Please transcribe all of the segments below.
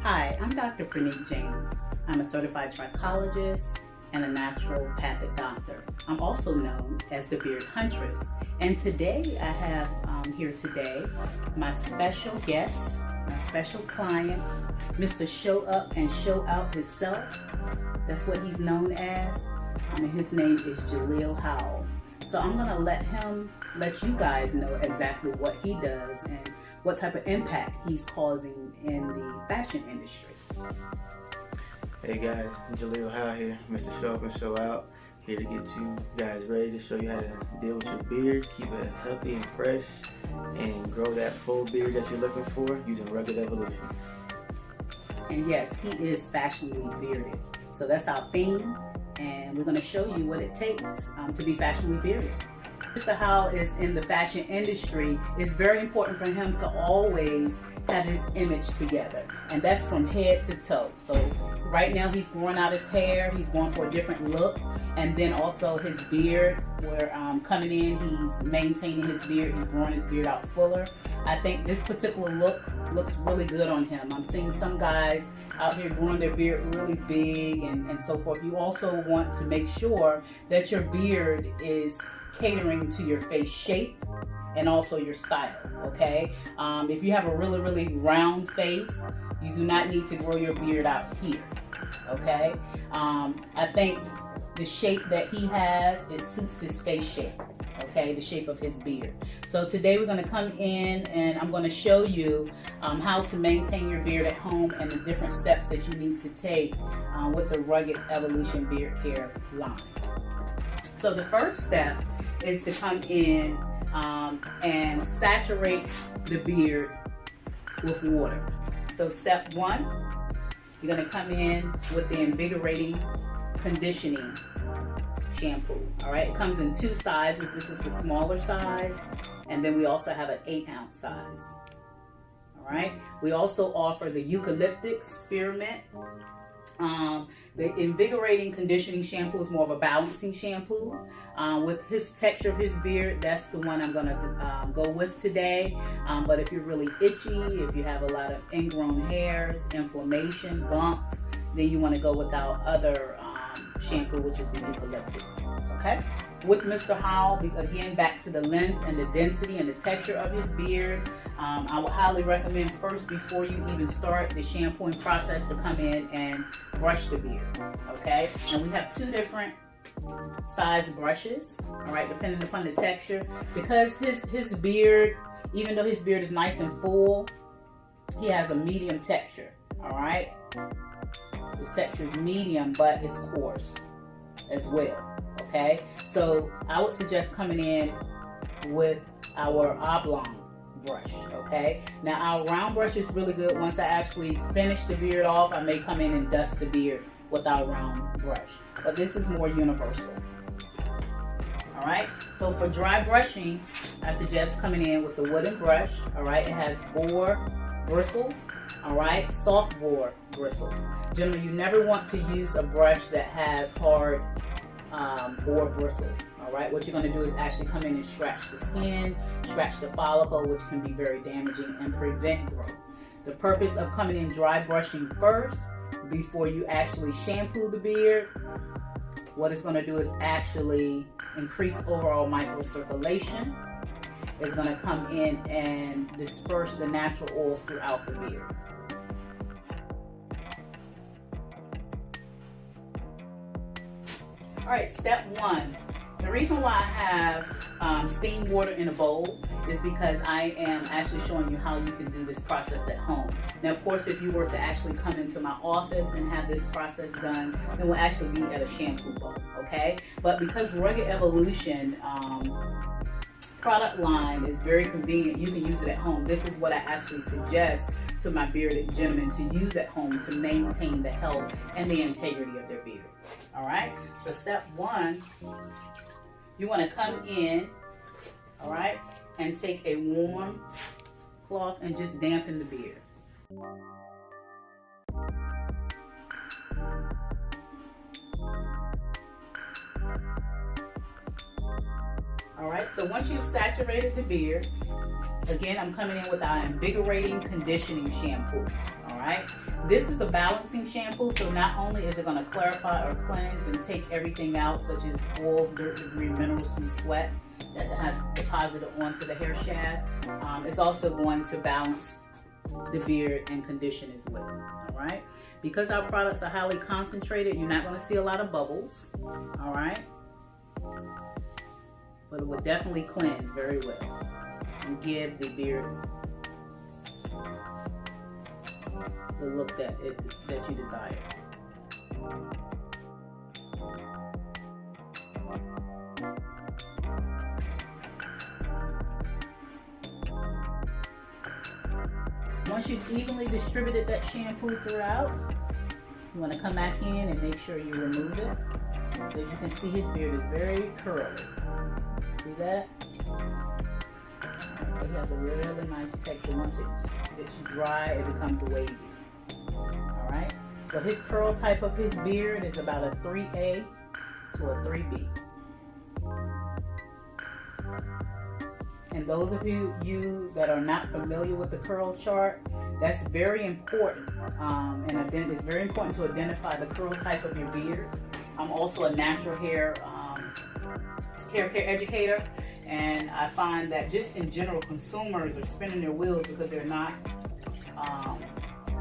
Hi, I'm Dr. Praneet James. I'm a certified trichologist and a naturopathic doctor. I'm also known as the Beard Huntress. And today I have here today my special guest, my special client, Mr. Show Up and Show Out himself. That's what he's known as. And his name is Jaleel Howell. So I'm gonna let you guys know exactly what he does and what type of impact he's causing in the fashion industry. Hey guys, Jaleel Howell here, Mr. Show Up and Show Out, here to get you guys ready to show you how to deal with your beard, keep it healthy and fresh, and grow that full beard that you're looking for using Rugged Evolution. And yes, he is fashionably bearded. So that's our theme, and we're going to show you what it takes to be fashionably bearded. Mr. Howell is in the fashion industry. It's very important for him to always have his image together, and that's from head to toe. So right now he's growing out his hair, he's going for a different look, and then also his beard, where coming in, he's maintaining his beard, he's growing his beard out fuller. I think this particular look looks really good on him. I'm seeing some guys out here growing their beard really big and so forth. You also want to make sure that your beard is catering to your face shape and also your style, okay? If you have a really round face, you do not need to grow your beard out here, okay? I think the shape that he has, it suits his face shape, okay? The shape of his beard. So today we're gonna come in and I'm gonna show you how to maintain your beard at home and the different steps that you need to take with the Rugged Evolution Beard Care line. So the first step is to come in and saturate the beard with water. So step one, you're gonna come in with the invigorating conditioning shampoo. All right, it comes in two sizes. This is the smaller size, and then we also have an 8-ounce size. All right, we also offer the eucalyptus spearmint. The invigorating conditioning shampoo is more of a balancing shampoo. With his texture of his beard, that's the one I'm gonna go with today. But if you're really itchy, if you have a lot of ingrown hairs, inflammation, bumps, then you wanna go with our other shampoo, which is the eucalyptus, okay? With Mr. Howell, again, back to the length and the density and the texture of his beard, I would highly recommend first, before you even start the shampooing process, to come in and brush the beard, okay? And we have two different size brushes, all right, depending upon the texture. Because his beard, even though his beard is nice and full, he has a medium texture, all right? His texture is medium, but it's coarse as well, okay? So I would suggest coming in with our oblong brush, okay? Now our round brush is really good. Once I actually finish the beard off, I may come in and dust the beard with our round brush, but this is more universal. All right, so for dry brushing, I suggest coming in with the wooden brush. All right, it has boar bristles, all right, soft boar bristles. Generally, you never want to use a brush that has hard boar bristles. All right, what you're going to do is actually come in and scratch the skin, scratch the follicle, which can be very damaging and prevent growth. The purpose of coming in dry brushing first, before you actually shampoo the beard, what it's going to do is actually increase overall microcirculation. It's going to come in and disperse the natural oils throughout the beard. All right, step one. The reason why I have steam water in a bowl is because I am actually showing you how you can do this process at home. Now, of course, if you were to actually come into my office and have this process done, then we'll actually be at a shampoo bowl, okay? But because Rugged Evolution product line is very convenient, you can use it at home. This is what I actually suggest to my bearded gentlemen to use at home to maintain the health and the integrity of their beard. All right, so step one, you want to come in, all right, and take a warm cloth and just dampen the beard. All right, so once you've saturated the beard, again, I'm coming in with our invigorating conditioning shampoo. All right, This is a balancing shampoo, so not only is it going to clarify or cleanse and take everything out, such as oils, dirt, debris, minerals from sweat that has deposited onto the hair shaft, it's also going to balance the beard and condition as well. All right. Because our products are highly concentrated, you're not going to see a lot of bubbles. All right. But it will definitely cleanse very well and give the beard the look that you desire. Once you've evenly distributed that shampoo throughout, you want to come back in and make sure you remove it. As you can see, his beard is very curly. See that? But he has a really nice texture. Once it gets dry, it becomes wavy. Alright? So his curl type of his beard is about a 3A to a 3B. And those of you that are not familiar with the curl chart, that's very important. And it's very important to identify the curl type of your beard. I'm also a natural hair care educator, and I find that just in general, consumers are spinning their wheels because they're not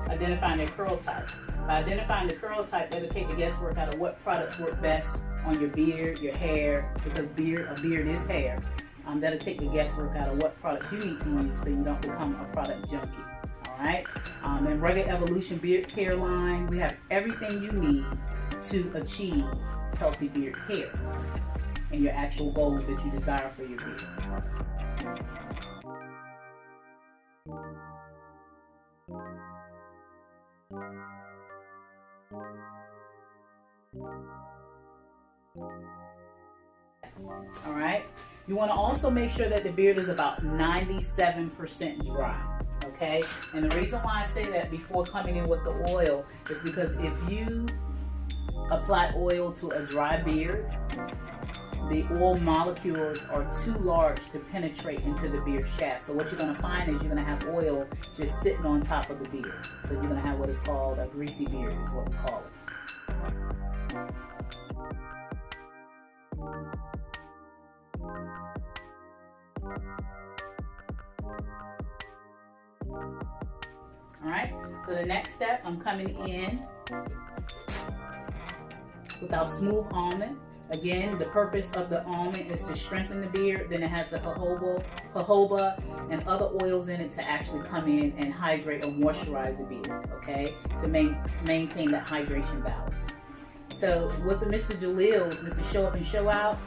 identifying their curl type. By identifying the curl type, that'll take the guesswork out of what products work best on your beard, your hair, because a beard is hair. That'll take the guesswork out of what products you need to use so you don't become a product junkie. Alright? In Rugged Evolution Beard Care line, we have everything you need to achieve healthy beard care and your actual goals that you desire for your beard. All right. You want to also make sure that the beard is about 97% dry. Okay. And the reason why I say that before coming in with the oil is because if you apply oil to a dry beard, the oil molecules are too large to penetrate into the beard shaft. So what you're going to find is you're going to have oil just sitting on top of the beard. So you're going to have what is called a greasy beard, is what we call it. Alright, so the next step, I'm coming in with our smooth almond. Again, the purpose of the almond is to strengthen the beard. Then it has the jojoba and other oils in it to actually come in and hydrate or moisturize the beard, okay? To maintain that hydration balance. So with the Mr. Jalil's, Mr. Show Up and Show Out,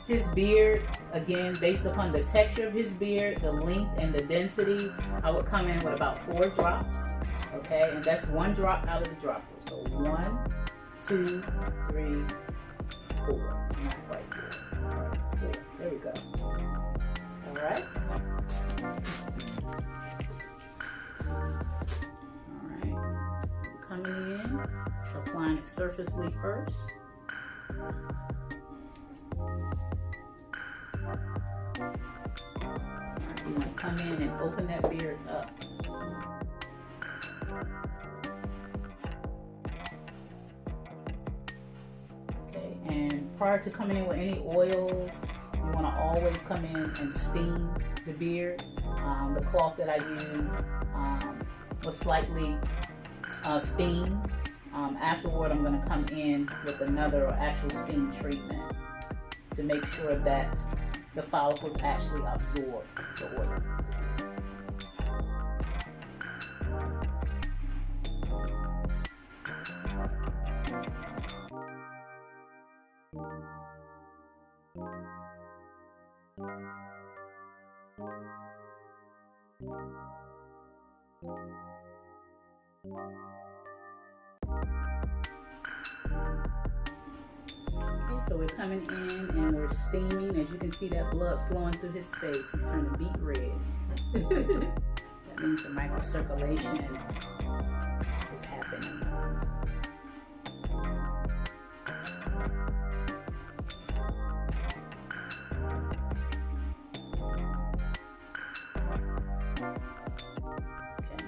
his beard, again, based upon the texture of his beard, the length and the density, I would come in with about 4 drops, okay? And that's 1 drop out of the dropper. So 1, 2, 3, 4. Not quite 4. All right, 4. There we go. All right. All right. Coming in, applying it surfacely first. Alright, you want to come in and open that beard up. Okay, and prior to coming in with any oils, you want to always come in and steam the beard. The cloth that I use was slightly steamed. Afterward, I'm going to come in with another actual steam treatment to make sure that the follicles actually absorb the oil. So we're coming in and we're steaming. As you can see, that blood flowing through his face. He's turning beet red. That means the microcirculation is happening. Okay.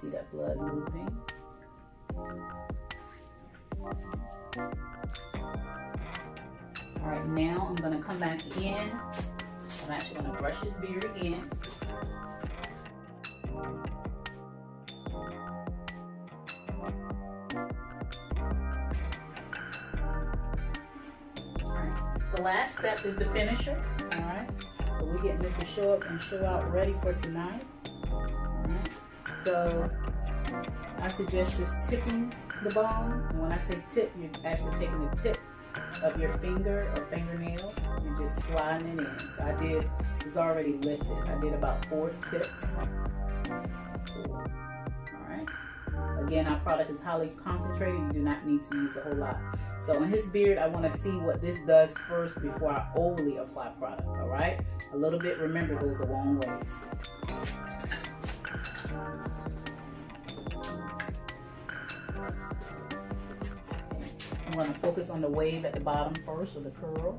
see that blood moving. All right, now I'm gonna come back in. I'm actually gonna brush his beard again. The last step is the finisher. All right, so we get Mr. Show Up and Show Out ready for tonight. All right, so I suggest just tipping the balm, and when I say tip, you're actually taking the tip of your finger or fingernail and just sliding it in. So it's already lifted. I did about 4 tips. 4. All right. Again, our product is highly concentrated. You do not need to use a whole lot. So in his beard, I want to see what this does first before I overly apply product. All right. A little bit, remember, goes a long ways. I'm going to focus on the wave at the bottom first, or the curl.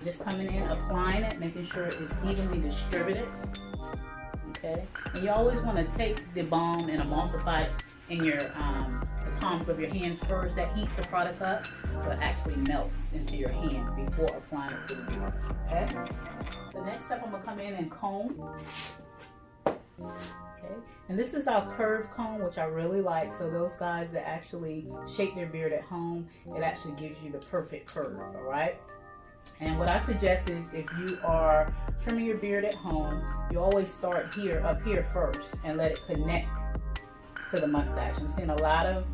Just coming in, applying it, making sure it's evenly distributed. Okay, and you always want to take the balm and emulsify it in your palms of your hands first. That heats the product up, so it actually melts into your hand before applying it to the beard. Okay. The next step, I'm gonna come in and comb. Okay, and this is our curved comb, which I really like. So those guys that actually shape their beard at home, it actually gives you the perfect curve. All right. And what I suggest is, if you are trimming your beard at home, you always start here, up here first, and let it connect to the mustache. I'm seeing a lot of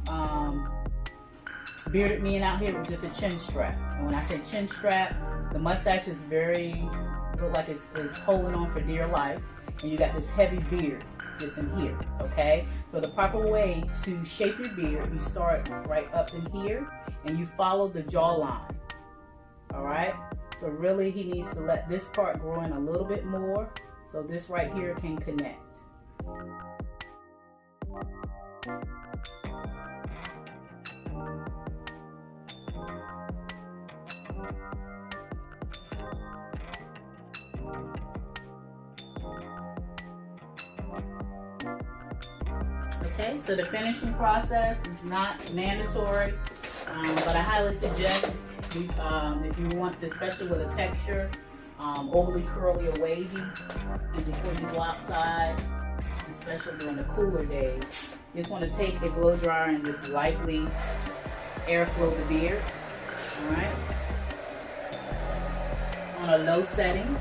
bearded men out here with just a chin strap. And when I say chin strap, the mustache is look like it's holding on for dear life. And you got this heavy beard just in here, okay? So the proper way to shape your beard, you start right up in here, and you follow the jawline. All right, so really he needs to let this part grow in a little bit more, so this right here can connect. Okay, so the finishing process is not mandatory, but I highly suggest if you want to, especially with a texture, overly curly or wavy, and before you go outside, especially during the cooler days, you just want to take a blow dryer and just lightly airflow the beard, all right, on a low setting.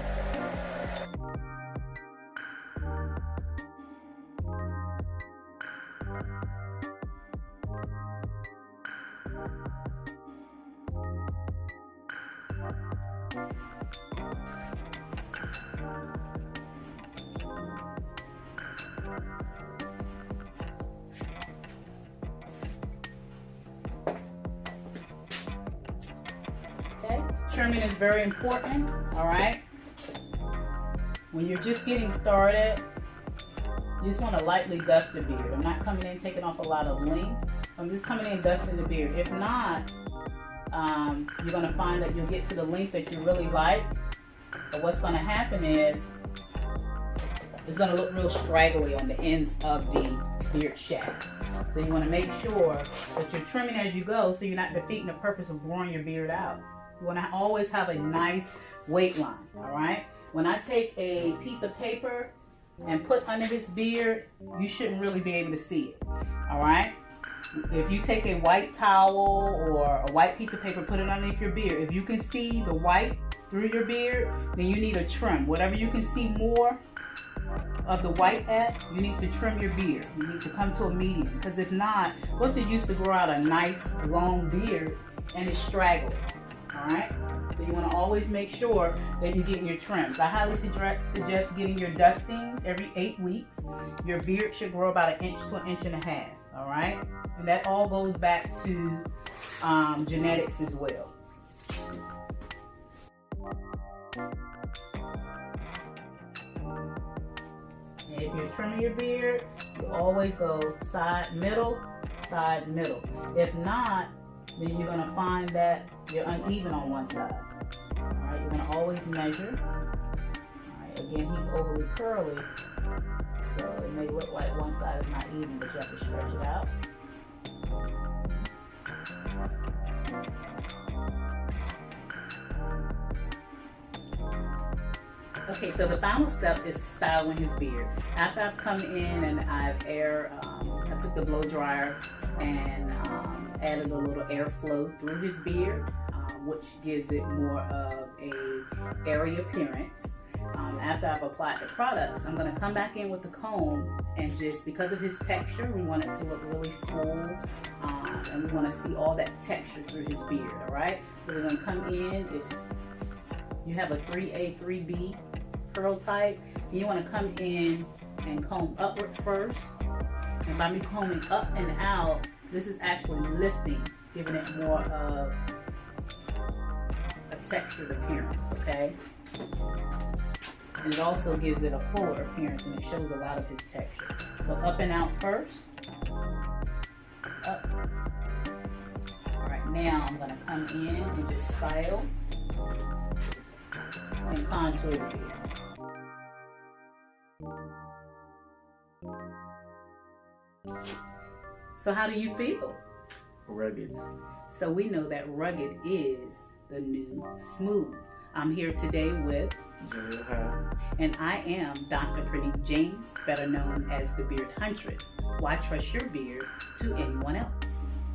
Okay, trimming is very important, all right? When you're just getting started, you just want to lightly dust the beard. I'm not coming in taking off a lot of length. I'm just coming in dusting the beard. If not, you're going to find that you'll get to the length that you really like, but what's going to happen is it's going to look real straggly on the ends of the beard shaft. So you want to make sure that you're trimming as you go, so you're not defeating the purpose of growing your beard out. You want to always have a nice weight line, all right? When I take a piece of paper and put under his beard, you shouldn't really be able to see it, all right? If you take a white towel or a white piece of paper, put it underneath your beard. If you can see the white through your beard, then you need a trim. Whatever you can see more of the white at, you need to trim your beard. You need to come to a medium, because if not, what's the use to grow out a nice long beard and it's straggling, all right? So you want to always make sure that you're getting your trims. I highly suggest getting your dustings every 8 weeks. Your beard should grow about 1 inch to 1.5 inches, all right? And that all goes back to genetics as well. And if you're trimming your beard, you always go side, middle, side, middle. If not, then you're going to find that you're uneven on one side. Alright, you're going to always measure. Alright, again, he's overly curly, so it may look like one side is not even, but you have to stretch it out. Okay, so the final step is styling his beard. After I've come in and I took the blow dryer and added a little airflow through his beard, which gives it more of a airy appearance. After I've applied the products, I'm going to come back in with the comb and just, because of his texture, we want it to look really full, and we want to see all that texture through his beard, all right? So we're going to come in, if you have a 3A, 3B curl type, you want to come in and comb upward first, and by me combing up and out, this is actually lifting, giving it more of a textured appearance, okay? And it also gives it a fuller appearance, and it shows a lot of his texture. So up and out first. Up. Alright, now I'm going to come in and just style and contour the beard. So how do you feel? Rugged. So we know that rugged is the new smooth. I'm here today with Jaleel High. And I am Dr. Praneek James, better known as the Beard Huntress. Why trust your beard to anyone else?